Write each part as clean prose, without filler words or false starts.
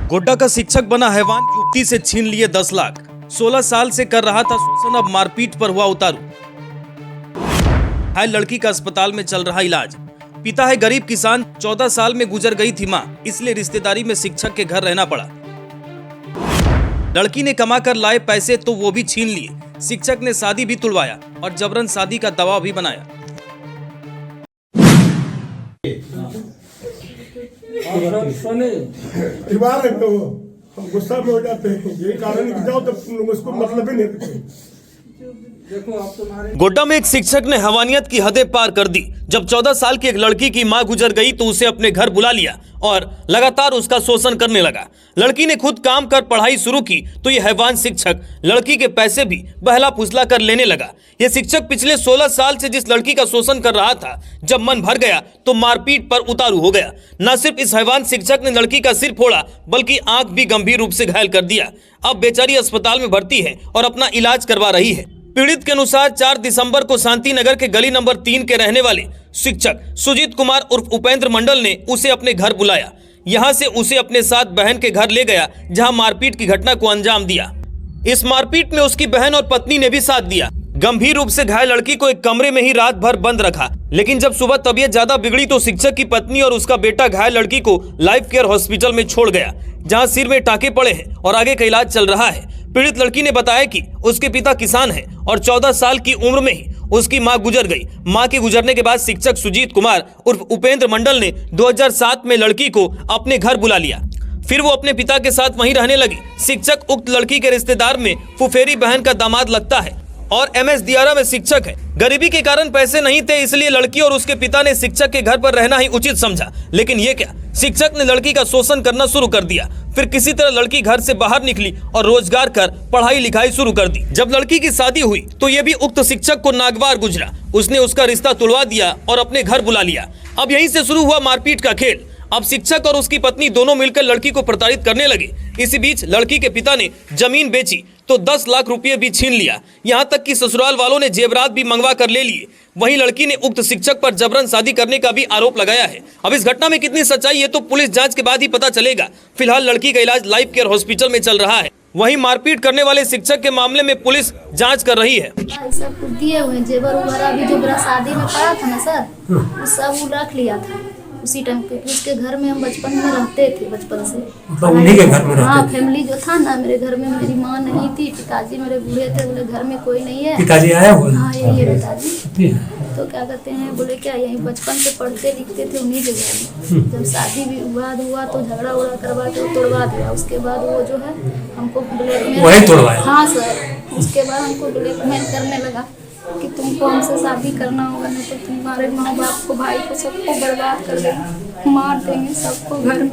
गोड्डा का शिक्षक बना हैवान, युवती से छीन लिए 10 लाख। 16 साल से कर रहा था शोषण, अब मारपीट पर हुआ उतारू। घायल लड़की का अस्पताल में चल रहा इलाज। पिता है गरीब किसान, 14 साल में गुजर गई थी मां, इसलिए रिश्तेदारी में शिक्षक के घर रहना पड़ा। लड़की ने कमा कर लाए पैसे तो वो भी छीन लिए। शिक्षक ने शादी भी तुड़वाया और जबरन शादी का दबाव भी बनाया। हम गुस्सा में हो जाते हैं, यही कारण है कि जाओ तो उसको मतलब ही नहीं रखते। गोड्डा में एक शिक्षक ने हैवानियत की हदें पार कर दी। जब 14 साल की एक लड़की की मां गुजर गई तो उसे अपने घर बुला लिया और लगातार उसका शोषण करने लगा। लड़की ने खुद काम कर पढ़ाई शुरू की तो ये हैवान शिक्षक लड़की के पैसे भी बहला फुसला कर लेने लगा। ये शिक्षक पिछले 16 साल से जिस लड़की का शोषण कर रहा था, जब मन भर गया तो मारपीट पर उतारू हो गया। न सिर्फ इस हैवान शिक्षक ने लड़की का सिर फोड़ा, बल्कि आंख भी गंभीर रूप से घायल कर दिया। अब बेचारी अस्पताल में भर्ती है और अपना इलाज करवा रही है। पीड़ित के अनुसार 4 दिसंबर को शांति नगर के गली नंबर 3 के रहने वाले शिक्षक सुजीत कुमार उर्फ उपेंद्र मंडल ने उसे अपने घर बुलाया। यहां से उसे अपने साथ बहन के घर ले गया, जहां मारपीट की घटना को अंजाम दिया। इस मारपीट में उसकी बहन और पत्नी ने भी साथ दिया। गंभीर रूप से घायल लड़की को एक कमरे में ही रात भर बंद रखा, लेकिन जब सुबह तबीयत ज्यादा बिगड़ी तो शिक्षक की पत्नी और उसका बेटा घायल लड़की को लाइफ केयर हॉस्पिटल में छोड़ गया, जहां सिर में टांके पड़े हैं और आगे का इलाज चल रहा है। पीड़ित लड़की ने बताया कि उसके पिता किसान हैं और 14 साल की उम्र में ही उसकी मां गुजर गई। मां के गुजरने के बाद शिक्षक सुजीत कुमार उर्फ उपेंद्र मंडल ने 2007 में लड़की को अपने घर बुला लिया। फिर वो अपने पिता के साथ वहीं रहने लगी। शिक्षक उक्त लड़की के रिश्तेदार में फुफेरी बहन का दामाद लगता है और MS दियारा में शिक्षक है। गरीबी के कारण पैसे नहीं थे, इसलिए लड़की और उसके पिता ने शिक्षक के घर पर रहना ही उचित समझा। लेकिन ये क्या, शिक्षक ने लड़की का शोषण करना शुरू कर दिया। फिर किसी तरह लड़की घर से बाहर निकली और रोजगार कर पढ़ाई लिखाई शुरू कर दी। जब लड़की की शादी हुई तो ये भी उक्त शिक्षक को नागवार गुजरा। उसने उसका रिश्ता तुड़वा दिया और अपने घर बुला लिया। अब यहीं से शुरू हुआ मारपीट का खेल। अब शिक्षक और उसकी पत्नी दोनों मिलकर लड़की को प्रताड़ित करने लगे। इसी बीच लड़की के पिता ने जमीन बेची तो 10 लाख रुपये भी छीन लिया। यहाँ तक कि ससुराल वालों ने जेवरात भी मंगवा कर ले लिए। वहीं लड़की ने उक्त शिक्षक पर जबरन शादी करने का भी आरोप लगाया है। अब इस घटना में कितनी सच्चाई है तो पुलिस जांच के बाद ही पता चलेगा। फिलहाल लड़की का इलाज लाइफ केयर हॉस्पिटल में चल रहा है। वहीं मारपीट करने वाले शिक्षक के मामले में पुलिस जांच कर रही है। सब कुछ दिए हुए जेवर वगैरह भी जो मेरा शादी में पड़ा था ना सर, वो सब वो रख लिया था उसी टाइम पे। उसके घर में हम बचपन में रहते थे, बचपन से। उन्हीं के घर में रहते थे? हाँ, फैमिली जो था ना, मेरे घर में मेरी माँ नहीं थी, पिताजी मेरे बूढ़े थे, बोले घर में कोई नहीं है। पिताजी आया हुआ? हाँ, यही है पिताजी। तो क्या कहते हैं, बोले क्या यही बचपन से पढ़ते लिखते थे उन्हीं जगह में। जब शादी भी हुआ तो झगड़ा उड़ा करवा के तोड़वा दिया। उसके बाद वो जो है हमको वही तोड़वाया? हाँ सर, उसके बाद हमको ब्लैकमेल करने लगा कि तुमको हमसे शादी करना होगा, नहीं तो तुम्हारे माँ बाप को, भाई को, सबको बर्बाद कर देंगे, मार देंगे सबको घर में।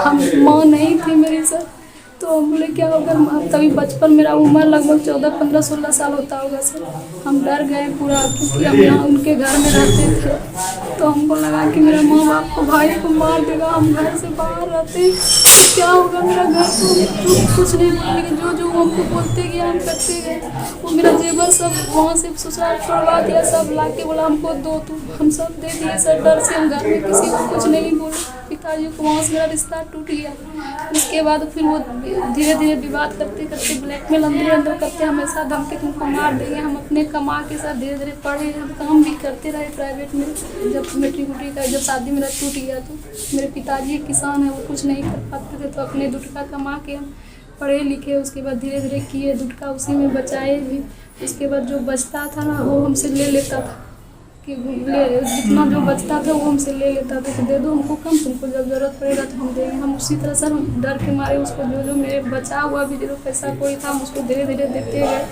हम माँ नहीं थी मेरी सर, तो हम बोले क्या होगा। तभी बचपन मेरा उम्र लगभग 14, 15, 16 साल होता होगा सर। हम डर गए पूरा, क्योंकि हम यहाँ उनके घर में रहते थे। तो हमको लगा कि मेरा माँ बाप को, भाई को मार देगा। हम घर से बाहर रहते, क्या होगा मेरा घर को कुछ नहीं बोला, लेकिन जो वो हमको बोलते गए हम करते गए। वो मेरा जेवर सब वहाँ से ससुराल छोड़वा दिया, सब ला के बोला हमको दो, तो हम सब दे दिए सर। डर से हम घर में किसी को कुछ नहीं बोले। पिताजी को वहाँ से मेरा रिश्ता टूट गया। उसके बाद फिर वो धीरे धीरे विवाद करते करते ब्लैकमेल अंदर करते, हमेशा धमकी तुमको मार देंगे। हम अपने कमा के साथ धीरे धीरे पढ़े, हम काम भी करते रहे प्राइवेट में। जब मैट्रिक का जब शादी मेरा टूट गया तो मेरे पिताजी किसान है, वो कुछ नहीं कर पाते थे, तो अपने दुटका कमा के हम पढ़े लिखे। उसके बाद धीरे धीरे किए, दुटका उसी में बचाए भी। उसके बाद जो बचता था ना वो हमसे ले लेता था, कि जितना जो बचता था वो हमसे ले लेता था कि दे दो हमको कम, तुमको जब जरूरत पड़ेगा तो हम देंगे। हम उसी तरह सर हम डर के मारे उसको जो मेरे बचा हुआ भी जो पैसा कोई था हम उसको धीरे धीरे देते गए।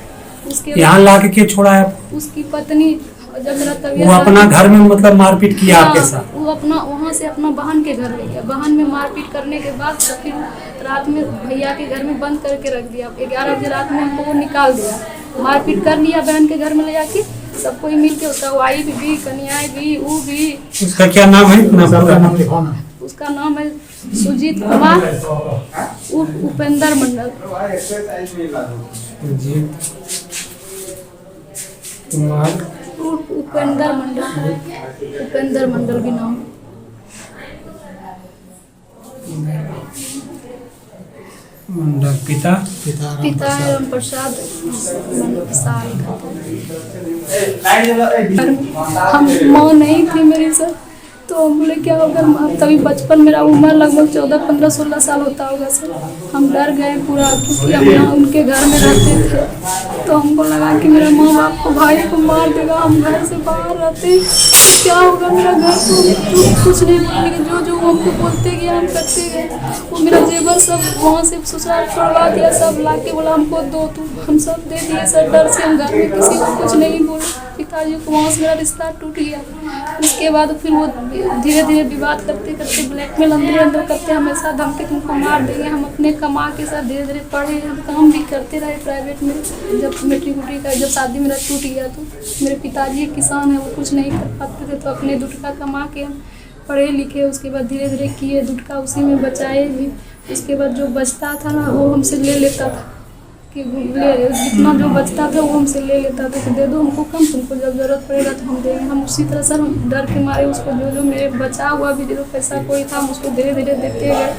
उसके यहाँ ला के छोड़ा है उसकी पत्नी, जब मेरा तबीयत, वो अपना घर में मतलब मारपीट किया आपके साथ? वो अपना वहाँ से अपना बहन के घर ले गया। बहन में मारपीट करने के बाद फिर रात में भैया के घर में बंद करके रख दिया। 11 बजे रात में हमको वो निकाल दिया। मारपीट कर लिया बहन के घर में ले जाके, सबको ही मिल के, उसका वाइफ भी, कन्याएं भी, वो भी। उसका क्या नाम है? उसका नाम है सुजीत कुमार उर्फ उपेंद्र मंडल। उपेंद्र मंडल भी नाम। पिता पिता है राम प्रसाद साल हम माँ नहीं थी मेरी सर, तो हम बोले क्या होगा, तभी बचपन मेरा उम्र लगभग 14, 15, 16 साल होता होगा सर। हम डर गए पूरा, क्योंकि हम यहाँ उनके घर में रहते थे, तो हमको लगा कि मेरे माँ बाप को, भाई को मार देगा। हम घर से बाहर रहते, क्या होगा मेरा घर तो कुछ नहीं बोला, लेकिन जो वो हमको बोलते गए हम करते गए। वो मेरा जेवर सब वहाँ से ससुराल छोड़वा दिया, सब ला के बोला हमको दो, तू हम सब दे दिए सर। डर से हम घर में किसी को कुछ नहीं बोले। पिताजी को वहाँ से मेरा रिश्ता टूट गया। उसके बाद फिर वो धीरे धीरे विवाद करते करते ब्लैकमेल अंदर करते, हमेशा धमकी तुमको मार देंगे। हम अपने कमा के साथ धीरे धीरे पढ़े, हम काम भी करते रहे प्राइवेट में। जब मैट्रिक का जब शादी मेरा टूट गया, तो मेरे पिताजी एक किसान है, वो कुछ नहीं कर पाते थे, तो अपने दुटका कमा के हम पढ़े लिखे। उसके बाद धीरे धीरे किए, दुटका उसी में बचाए भी। उसके बाद जो बचता था ना, वो हमसे ले लेता था, कि जितना जो बचता था वो हमसे ले लेता था कि दे दो हमको कम, तुमको जब जरूरत पड़ेगा तो हम देंगे। हम उसी तरह सर हम डर के मारे उसको जो मेरे बचा हुआ भी जो पैसा कोई था, हम उसको धीरे धीरे देते गए।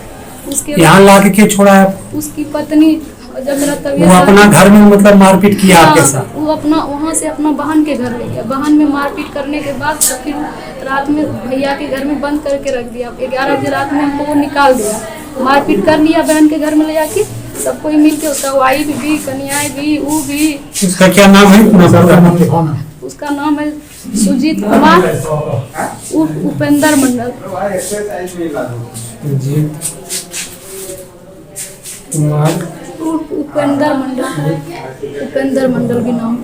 उसके यहाँ ला के छोड़ा है? उसकी पत्नी जब मेरा वो तबीयत अपना घर में मतलब मारपीट किया आपके साथ? वो अपना वहाँ से अपना बहन के घर ले गया। बहन में मारपीट करने के बाद फिर रात में भैया के घर में बंद करके रख दिया। 11 बजे रात में हमको वो निकाल दिया, मारपीट कर लिया बहन के घर में ले जाके। सब कोई मिल के, उसका वाइफ भी, कन्याएं भी, वो भी। उसका क्या नाम है? उसका नाम है सुजीत कुमार उपेंद्र मंडल। उपेंद्र मंडल भी नाम।